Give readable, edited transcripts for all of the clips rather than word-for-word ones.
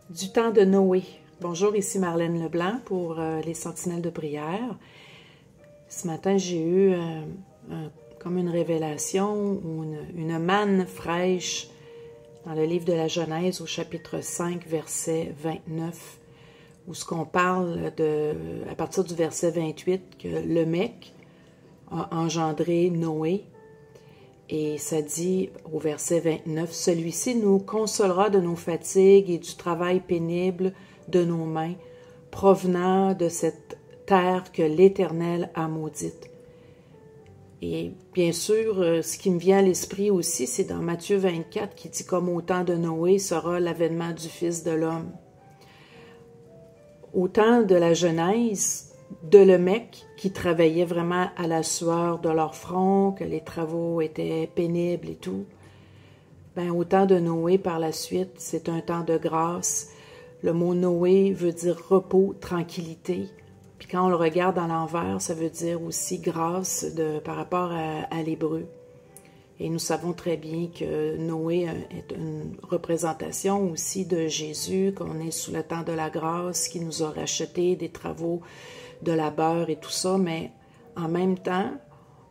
Du temps de Noé. Bonjour, ici Marlène Leblanc pour les Sentinelles de prière. Ce matin, j'ai eu comme une révélation ou une manne fraîche dans le livre de la Genèse au chapitre 5, verset 29, où ce qu'on parle à partir du verset 28, que le mec a engendré Noé. Et ça dit au verset 29, « Celui-ci nous consolera de nos fatigues et du travail pénible de nos mains, provenant de cette terre que l'Éternel a maudite. » Et bien sûr, ce qui me vient à l'esprit aussi, c'est dans Matthieu 24 qui dit « Comme au temps de Noé sera l'avènement du Fils de l'homme. » Au temps de la Genèse, de Lemec, qui travaillaient vraiment à la sueur de leur front, que les travaux étaient pénibles et tout, ben, au temps de Noé, par la suite, c'est un temps de grâce. Le mot Noé veut dire repos, tranquillité. Puis quand on le regarde à l'envers, ça veut dire aussi grâce par rapport à l'hébreu. Et nous savons très bien que Noé est une représentation aussi de Jésus, qu'on est sous le temps de la grâce, qui nous a racheté des travaux de labeur et tout ça, mais en même temps,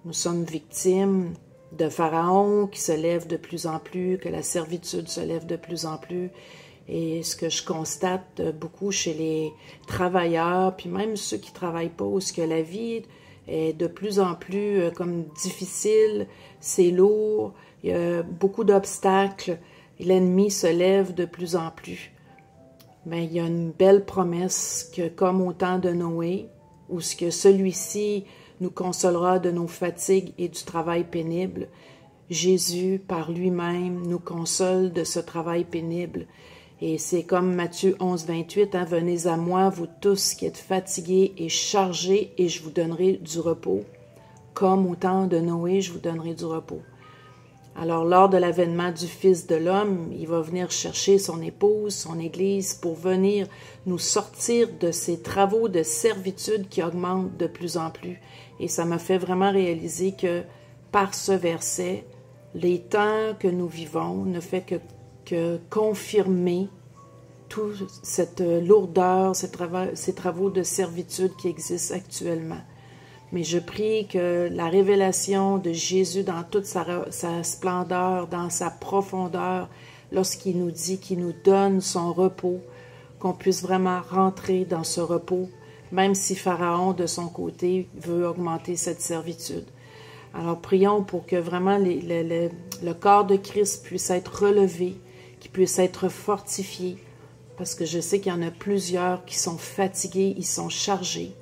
nous sommes victimes de Pharaon qui se lève de plus en plus, que la servitude se lève de plus en plus. Et ce que je constate beaucoup chez les travailleurs, puis même ceux qui ne travaillent pas, où ce que la vie est de plus en plus comme difficile, c'est lourd, il y a beaucoup d'obstacles, l'ennemi se lève de plus en plus. Mais il y a une belle promesse que comme au temps de Noé, où ce que celui-ci nous consolera de nos fatigues et du travail pénible, Jésus, par lui-même, nous console de ce travail pénible. Et c'est comme Matthieu 11, 28, « Venez à moi, vous tous qui êtes fatigués et chargés, et je vous donnerai du repos. Comme au temps de Noé, je vous donnerai du repos. » Alors, lors de l'avènement du Fils de l'homme, il va venir chercher son épouse, son Église, pour venir nous sortir de ces travaux de servitude qui augmentent de plus en plus. Et ça m'a fait vraiment réaliser que, par ce verset, les temps que nous vivons ne fait que confirmer toute cette lourdeur, ces travaux de servitude qui existent actuellement. Mais je prie que la révélation de Jésus dans toute sa splendeur, dans sa profondeur, lorsqu'il nous dit qu'il nous donne son repos, qu'on puisse vraiment rentrer dans ce repos, même si Pharaon, de son côté, veut augmenter cette servitude. Alors prions pour que vraiment le corps de Christ puisse être relevé, qu'il puisse être fortifié, parce que je sais qu'il y en a plusieurs qui sont fatigués, ils sont chargés.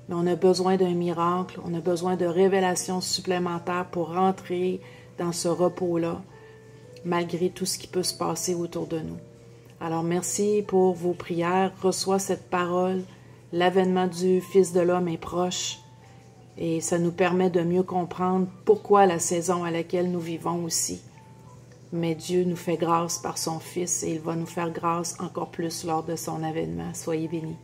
Mais on a besoin d'un miracle, on a besoin de révélations supplémentaires pour rentrer dans ce repos-là, malgré tout ce qui peut se passer autour de nous. Alors merci pour vos prières, reçois cette parole, l'avènement du Fils de l'homme est proche, et ça nous permet de mieux comprendre pourquoi la saison à laquelle nous vivons aussi. Mais Dieu nous fait grâce par son Fils, et il va nous faire grâce encore plus lors de son avènement. Soyez bénis.